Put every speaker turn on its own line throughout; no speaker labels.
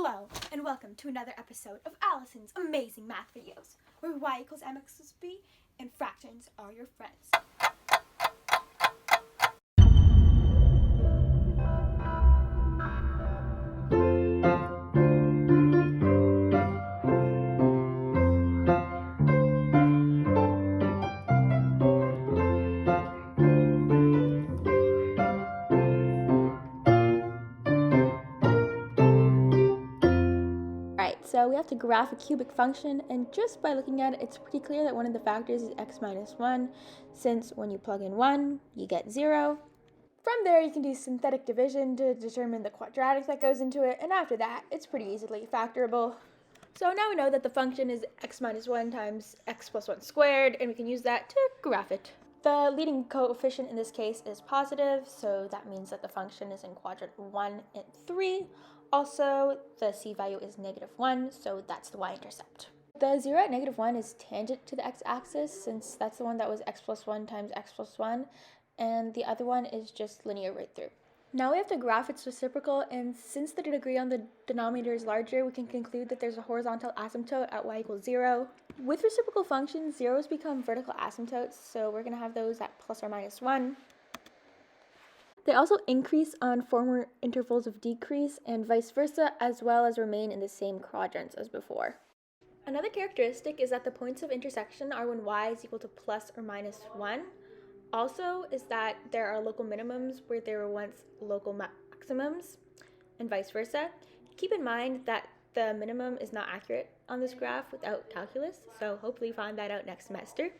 Hello, and welcome to another episode of Alison's amazing math videos, where y equals mx plus b and fractions are your friends. So we have to graph a cubic function, and just by looking at it, it's pretty clear that one of the factors is x minus 1, since when you plug in 1, you get 0. From there, you can do synthetic division to determine the quadratic that goes into it, and after that, it's pretty easily factorable. So now we know that the function is x minus 1 times x plus 1 squared, and we can use that to graph it. The leading coefficient in this case is positive, so that means that the function is in quadrant 1 and 3. Also, the c value is -1, so that's the y-intercept. The 0 at -1 is tangent to the x-axis, since that's the one that was x plus 1 times x plus 1, and the other one is just linear right through. Now we have to graph its reciprocal, and since the degree on the denominator is larger, we can conclude that there's a horizontal asymptote at y equals 0. With reciprocal functions, zeros become vertical asymptotes, so we're going to have those at plus or minus 1. They also increase on former intervals of decrease and vice versa, as well as remain in the same quadrants as before. Another characteristic is that the points of intersection are when y is equal to plus or minus 1. Also is that there are local minimums where there were once local maximums, and vice versa. Keep in mind that the minimum is not accurate on this graph without calculus, so hopefully find that out next semester.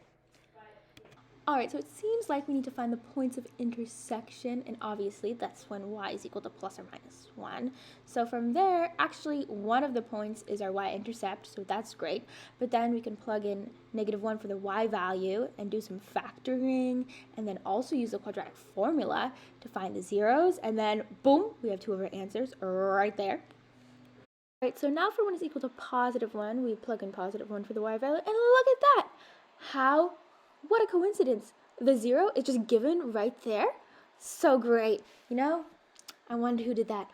Alright, so it seems like we need to find the points of intersection, and obviously that's when y is equal to plus or minus 1. So from there, actually one of the points is our y-intercept, so that's great. But then we can plug in -1 for the y value and do some factoring, and then also use the quadratic formula to find the zeros, and then boom, we have two of our answers right there. Alright, so now for when is equal to +1, we plug in +1 for the y value, and look at that! What a coincidence. The 0 is just given right there. So great. You know, I wonder who did that.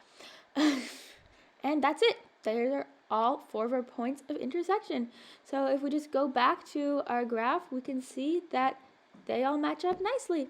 And that's it. There are all 4 of our points of intersection. So if we just go back to our graph, we can see that they all match up nicely.